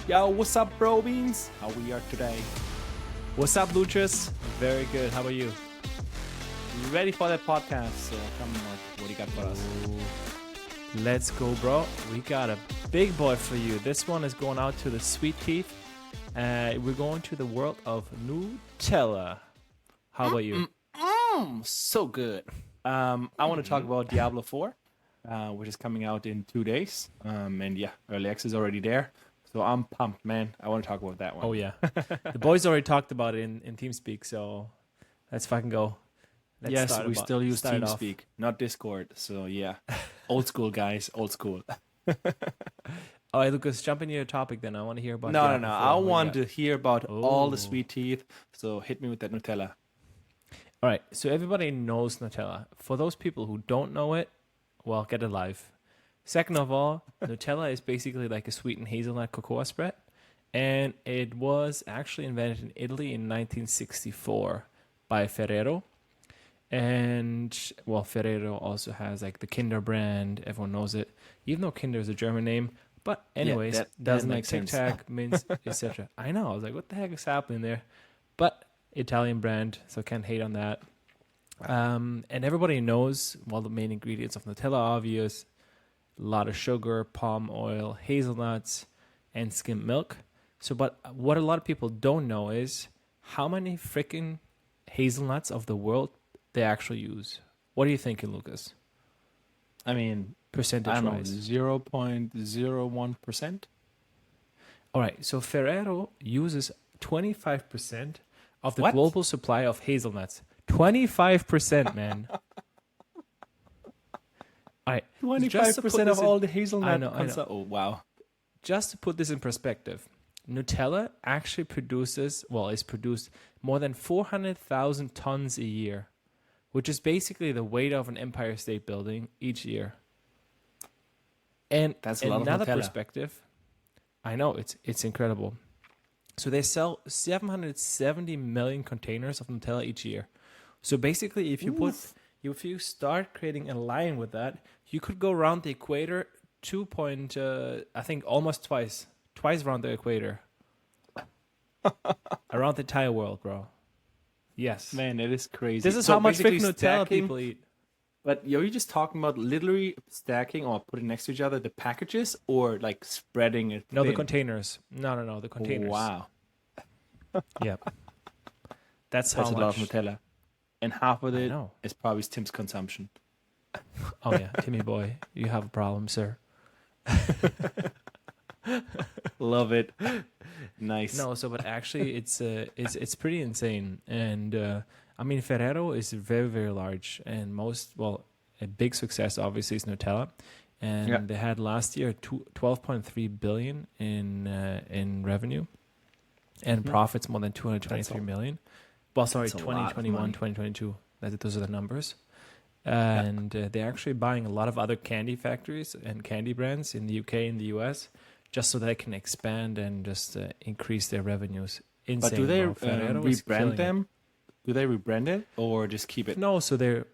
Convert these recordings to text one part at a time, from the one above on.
Yo, what's up, bro beans? How we are today? What's up, Luchas? Very good. How about you? Ready for that podcast? So come on, what do you got for us? Let's go, bro. We got a big boy for you. This one is going out to the sweet teeth. We're going to the world of Nutella. How about you? So good. I want to talk about Diablo 4, which is coming out in 2 days. And yeah, early access is already there. So I'm pumped, man. I want to talk about that one. Oh, yeah. The boys already talked about it in TeamSpeak, so let's fucking go. Yes, we still use TeamSpeak, not Discord. So yeah, old school, guys, old school. All right, Lucas, jump into your topic then. I want to hear about No. Diablo 4. I want to hear about all the Oh. sweet teeth. So hit me with that Nutella. All right, so everybody knows Nutella. For those people who don't know it, well, get a life. Second of all, Nutella is basically like a sweetened hazelnut cocoa spread, and it was actually invented in Italy in 1964 by Ferrero. And, well, Ferrero also has like the Kinder brand. Everyone knows it, even though Kinder is a German name. But anyways, that doesn't like make Tic sense. Tac, Mints, etc. I know. I was like, what the heck is happening there? But Italian brand, so can't hate on that. And everybody knows, well, the main ingredients of Nutella are obvious. A lot of sugar, palm oil, hazelnuts, and skimmed milk. So, but what a lot of people don't know is how many freaking hazelnuts of the world they actually use. What are you thinking, Lucas? I mean, I Percentage don't know, wise. 0.01%. All right, so Ferrero uses 25% of the What? global supply of hazelnuts. 25%, man. All right, just to put 25% of this in- all the hazelnut. I know. Oh, wow. Just to put this in perspective, Nutella actually is produced more than 400,000 tons a year, which is basically the weight of an Empire State Building each year. And That's a lot of another Nutella. perspective, I know it's incredible. So they sell 770 million containers of Nutella each year. So basically, if you start creating a line with that, you could go around the equator I think almost twice around the equator, around the entire world, bro. Yes, Man, it is crazy. this is So how much basically freaking Nutella stacking- people eat. But you're just talking about literally stacking or putting next to each other the packages or like spreading it No, the thin? containers. No, the containers. Wow. Yep. That's That's how a lot much. of Nutella. And half of I it know. is probably Tim's consumption. Oh yeah, Timmy boy, you have a problem, sir. Love it. Nice. No, so but actually, it's pretty insane, and I mean Ferrero is very very large, and a big success obviously is Nutella, and Yeah. they had last year 12.3 billion in revenue, and profits more than 223 million. Well, sorry, that's a lot of 2021, money. 2022. Those are the numbers. And they're actually buying a lot of other candy factories and candy brands in the UK and the US just so they can expand and just increase their revenues. Insane, But do they bro. Ferrero is killing rebrand it. them? Do they rebrand it or just keep it? No, so they're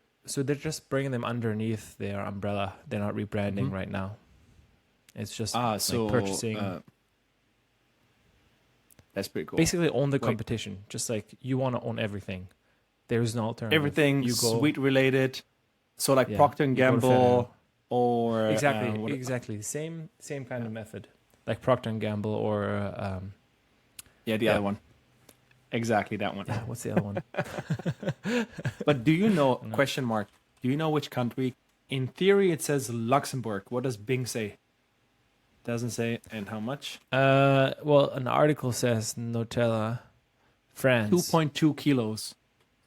just bringing them underneath their umbrella. They're not rebranding right now. It's just So purchasing. that's pretty cool. Basically, own the Wait. competition. Just like you want to own everything. There's no alternative. Everything you go sweet related. So like Yeah, Procter and you go to Ferrero. Gamble or Exactly. Same kind of method, like Procter and Gamble or the other one. Exactly that one. what's the other one? But do you know, question mark, do you know which country? In theory, it says Luxembourg. What does Bing say? Doesn't say, and how much? Well, an article says Nutella, France. 2.2 kilos.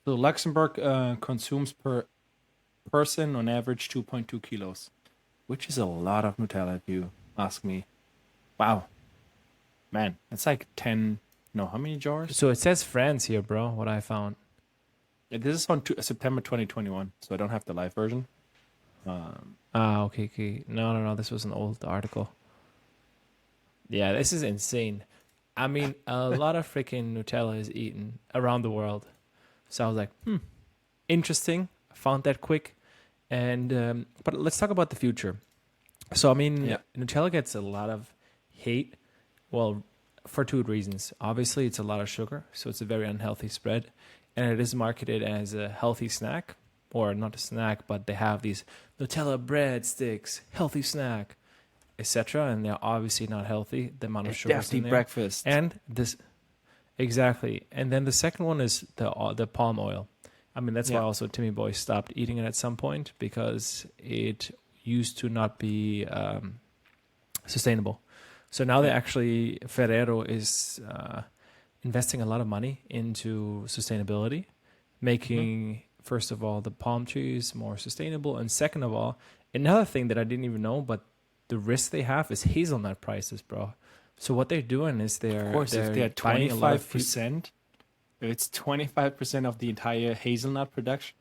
So Luxembourg consumes per person on average 2.2 kilos, which is a lot of Nutella if you ask me. Wow. Man, that's like 10, no, how many jars? So it says France here, bro. What I found. This is on September 2021, so I don't have the live version. Okay. No. This was an old article. Yeah, this is insane. I mean, a lot of freaking Nutella is eaten around the world. So I was like, interesting. I found that quick. And but let's talk about the future. So I mean, Yeah. Nutella gets a lot of hate. Well, for two reasons. Obviously, it's a lot of sugar, so it's a very unhealthy spread, and it is marketed as a healthy snack, or not a snack, but they have these Nutella breadsticks, healthy snack, etc. And they're obviously not healthy. The amount of It's sugar definitely in there, breakfast. and this exactly. And then the second one is the palm oil. I mean, that's why Yeah. also Timmy Boy stopped eating it at some point because it used to not be sustainable. So now they Yeah. actually Ferrero is investing a lot of money into sustainability, Hmm. making first of all the palm trees more sustainable, and second of all, another thing that I didn't even know, but the risk they have is hazelnut prices, bro. So what they're doing is Of they're course, if they're they're buying a lot of 25%, if it's 25% of the entire hazelnut production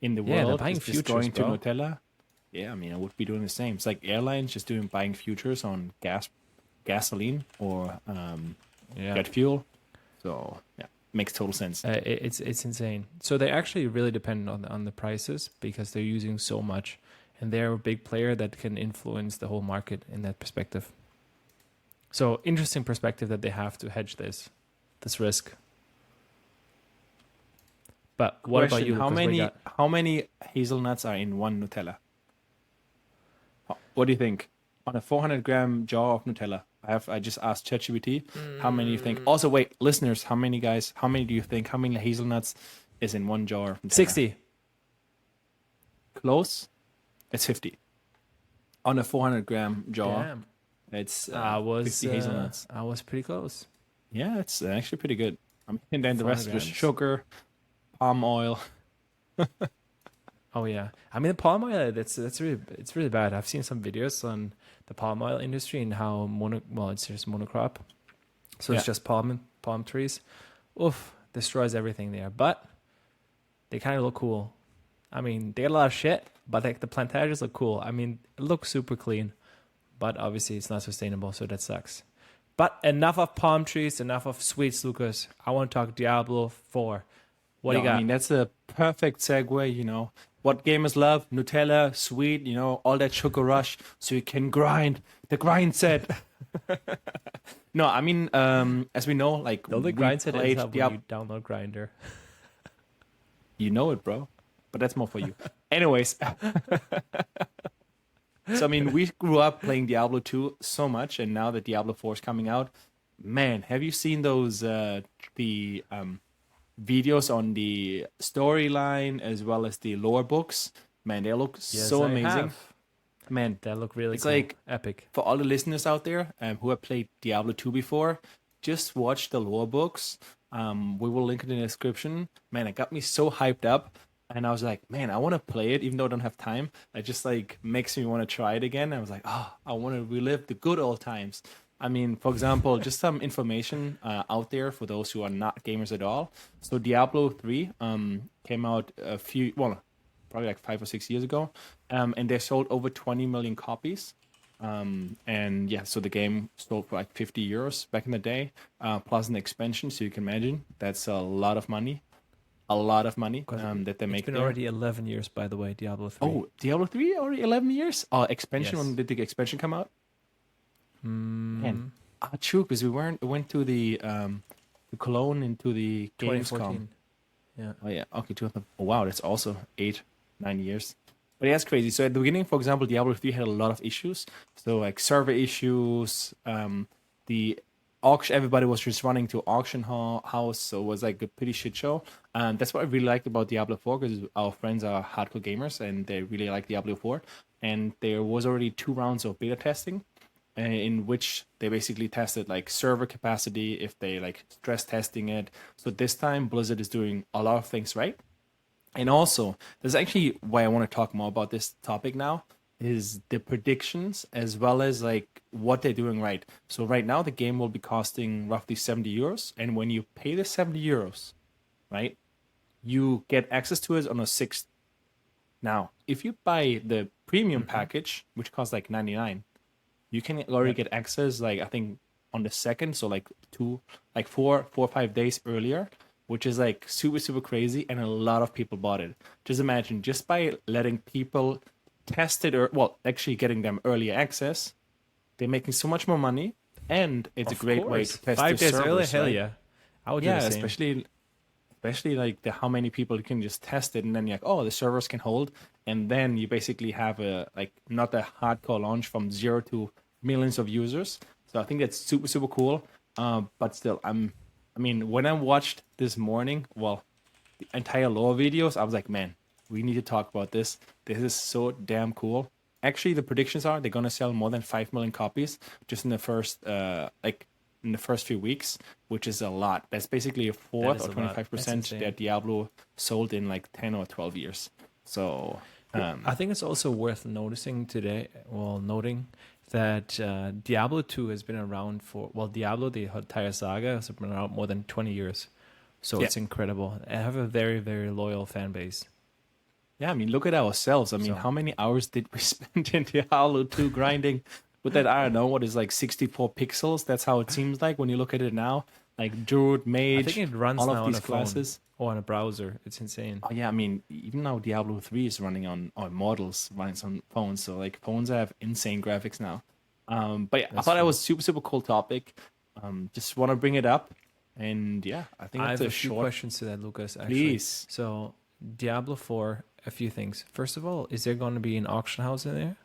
in the yeah, they're world buying is just futures, going to bro. Nutella, yeah, I mean, I would be doing the same. It's like airlines just buying futures on gasoline or Yeah. jet fuel. So yeah, makes total sense. It's insane. So they actually really depend on the prices because they're using so much, and they're a big player that can influence the whole market in that perspective. So interesting perspective that they have to hedge this risk. But what about Question: you, How Lucas? What you many got? hazelnuts are in one Nutella? What do you think? On a 400-gram jar of Nutella, I just asked ChatGPT how many you think. Also, wait, listeners, how many guys? How many do you think? How many hazelnuts is in one jar of Nutella? 60. Close. It's 50. On a 400-gram jar, Damn. it's I was 50 hazelnuts. I was pretty close. Yeah, it's actually pretty good. And then the 400 rest is just grams. sugar, palm oil. Oh yeah, I mean the palm oil. That's really it's really bad. I've seen some videos on the palm oil industry and how it's just monocrop, so Yeah. it's just palm trees. Oof, destroys everything there. But they kind of look cool. I mean, they got a lot of shit, but like the plantages look cool. I mean, it looks super clean, but obviously it's not sustainable, so that sucks. But enough of palm trees, enough of sweets, Lucas. I want to talk Diablo 4. What do No, you I mean got? that's a perfect segue, What gamers love, Nutella, sweet, all that sugar rush, so you can grind. The grind set. No, I mean, as we know, like The only we grind set ends played up when Diablo. you download Grinder. You know it, bro. But that's more for you. Anyways, so I mean, we grew up playing Diablo 2 so much, and now that Diablo 4 is coming out, man, have you seen those the videos on the storyline as well as the lore books? Man, they look Yes, so I amazing. have. Man, That look really it's cool. like Epic. for all the listeners out there who have played Diablo 2 before, just watch the lore books. We will link it in the description. Man, it got me so hyped up. And I was like, man, I want to play it even though I don't have time. It just like makes me want to try it again. I was like, oh, I want to relive the good old times. I mean, for example, just some information out there for those who are not gamers at all. So Diablo 3 came out probably like 5 or 6 years ago. And they sold over 20 million copies. And yeah, so the game sold for like €50 back in the day, plus an expansion. So you can imagine that's a lot of money Because that they it's make been there. already 11 years, by the way, Diablo 3. Oh, Diablo 3 already 11 years? Oh, expansion, Yes. when did the expansion come out? Mm, Man, true, because we went to the Cologne into the Gamescom. 2014. Yeah. Oh yeah, okay, 2000. Oh wow, that's also 8, 9 years. But yeah, that's crazy. So at the beginning, for example, Diablo 3 had a lot of issues. So like server issues, the auction, everybody was just running to house, so it was like a pretty shit show. That's what I really liked about Diablo 4 because our friends are hardcore gamers and they really like Diablo 4. And there was already 2 rounds of beta testing in which they basically tested like server capacity if they like stress testing it. So this time Blizzard is doing a lot of things right. And also, there's actually why I want to talk more about this topic now is the predictions as well as like what they're doing right. So right now the game will be costing roughly €70, and when you pay the €70, right, you get access to it on a sixth. Now, if you buy the premium package, which costs like 99, you can already Yep. get access like I think on the second, so like 4 or 5 days earlier, which is like super super crazy, and a lot of people bought it. Just imagine, just by letting people test it, or well, actually getting them early access, they're making so much more money, and it's a Of great way course. to test your 5 days earlier, servers, hell right? yeah. I would do Yeah, the same. especially like how many people can just test it, and then you're like, oh, the servers can hold, and then you basically have a like not a hardcore launch from 0 to millions of users. So I think that's super super cool. But still, I mean, when I watched this morning, well, the entire lore videos, I was like, man, we need to talk about this. This is so damn cool. Actually, the predictions are they're gonna sell more than 5 million copies just in the first in the first few weeks, which is a lot. That's basically a That fourth is or a lot. That's 25% insane. that Diablo sold in like 10 or 12 years. So, I think it's also worth noticing today, well, noting that Diablo 2 has been around for, well, Diablo, the entire saga, has been around more than 20 years. So yeah. it's incredible. I have a very, very loyal fan base. Yeah, I mean, look at ourselves. I mean, So how many hours did we spend in Diablo 2 grinding with that? I don't know, what is like 64 pixels? That's how it seems like when you look at it now. Like Druid, I think Mage, it runs all of now on these a phone classes. or on a browser. It's insane. Oh yeah, I mean, even now Diablo 3 is running on models running on phones. So like phones have insane graphics now. But yeah, I That's thought that true. was super super cool topic. Just want to bring it up, and yeah, I think I that's have a a few short. questions to that, Lucas, actually. Please, So, Diablo 4, a few things. First of all, is there going to be an auction house in there?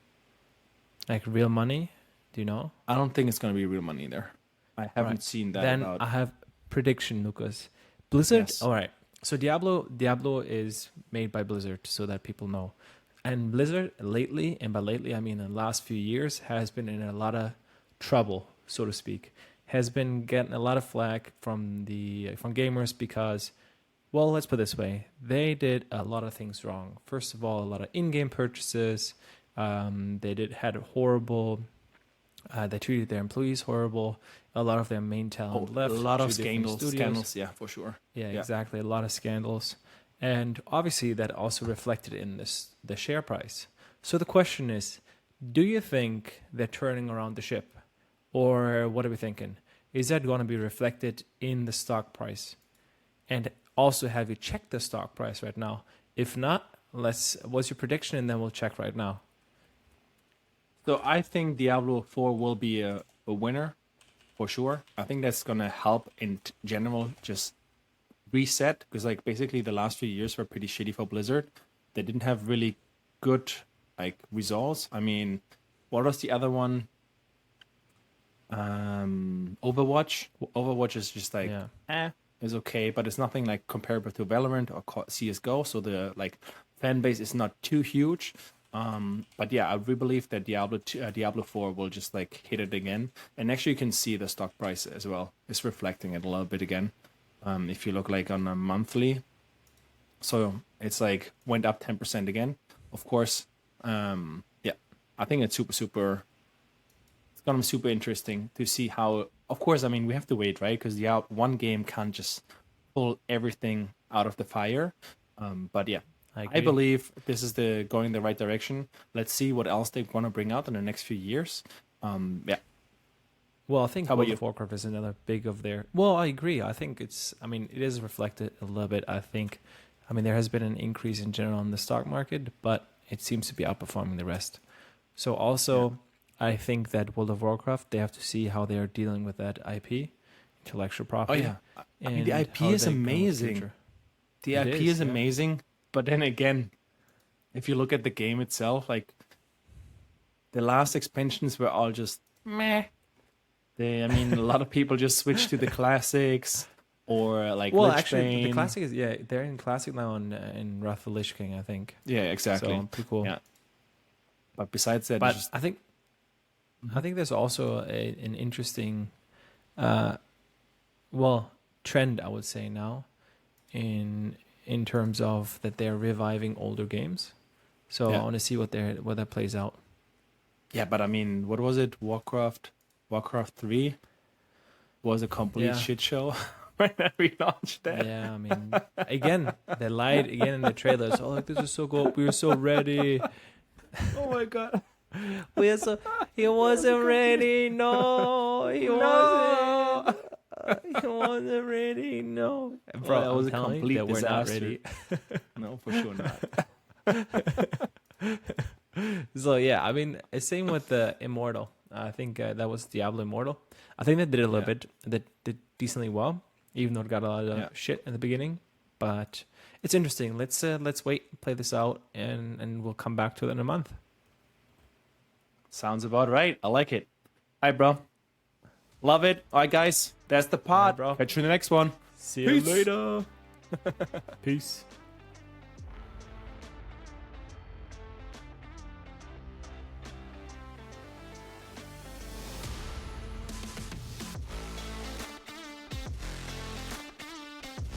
Like real money? Do you know? I don't think it's gonna be real money there. I All right. haven't seen that Then about. I have prediction, Lucas. Blizzard. Yes. All right. So Diablo is made by Blizzard, so that people know. And Blizzard lately, and by lately I mean in the last few years, has been in a lot of trouble, so to speak. Has been getting a lot of flack from from gamers because, well, let's put it this way: they did a lot of things wrong. First of all, a lot of in-game purchases. Had horrible. They treated their employees horrible. A lot of their main Oh, talent a left lot to of different scandals, studios. scandals, yeah, for sure. Yeah, Yeah. exactly. A lot of scandals, and obviously that also reflected in the share price. So the question is, do you think they're turning around the ship, or what are we thinking? Is that going to be reflected in the stock price? And also, have you checked the stock price right now? If not, what's your prediction, and then we'll check right now. So I think Diablo 4 will be a winner for sure. I think that's gonna help in general just reset because like basically the last few years were pretty shitty for Blizzard. They didn't have really good like results. I mean, what was the other one? Overwatch. Overwatch is just like Yeah. is okay, but it's nothing like comparable to Valorant or CS:GO. So the like fan base is not too huge. But yeah, I really believe that Diablo 4 will just like hit it again, and actually you can see the stock price as well. It's reflecting it a little bit again. If you look like on a monthly, so it's like went up 10% again. Of course, yeah, I think it's super super. It's gonna be super interesting to see how. Of course, I mean we have to wait, right? Because yeah, one game can't just pull everything out of the fire. But yeah, I I agree. believe this is the going the right direction. Let's see what else they want to bring out in the next few years. Yeah. Well, I think How about World you? of Warcraft is another big of their. Well, I agree. I think I mean, it is reflected a little bit. I mean, there has been an increase in general in the stock market, but it seems to be outperforming the rest. So Yeah. also, I think that World of Warcraft, they have to see how they are dealing with that IP, intellectual Oh property, yeah. I mean the and IP how is they going with the amazing. future. The It IP is, is yeah. amazing, but then again, if you look at the game itself, like the last expansions were all just meh. I mean, a lot of people just switched to the classics or like Well, Lich actually, the Bane. classic is they're in classic now in Wrath of the Lich King, I think. Yeah, exactly. So pretty cool. Yeah, but besides that, it's But just I think there's also an interesting, uh, well, trend I would say now, in terms of that they're reviving older games. So I yeah, want to see what that plays out. yeah. But I mean, what was it? Warcraft 3 was a complete Yeah, shit show when we launched that. yeah. I mean, again, they lied again in the trailers. Oh, like this is so good. We were so ready. Oh my god! We are so. He wasn't ready. No, he No, wasn't. He wasn't ready. No, well, bro. that I'm was a telling you that complete we're not disaster. ready. No, for sure not. So yeah, I mean, same with the Immortal. I think that was Diablo Immortal. I think they did a little Yeah. bit. They did decently well, even though it got a lot of Yeah. shit in the beginning. But it's interesting. Let's wait, play this out, and we'll come back to it in a month. Sounds about right. I like it. All right, bro. Love it. All right, guys. That's the pod. All right, bro. Catch you in the next one. See Peace. you later. Peace.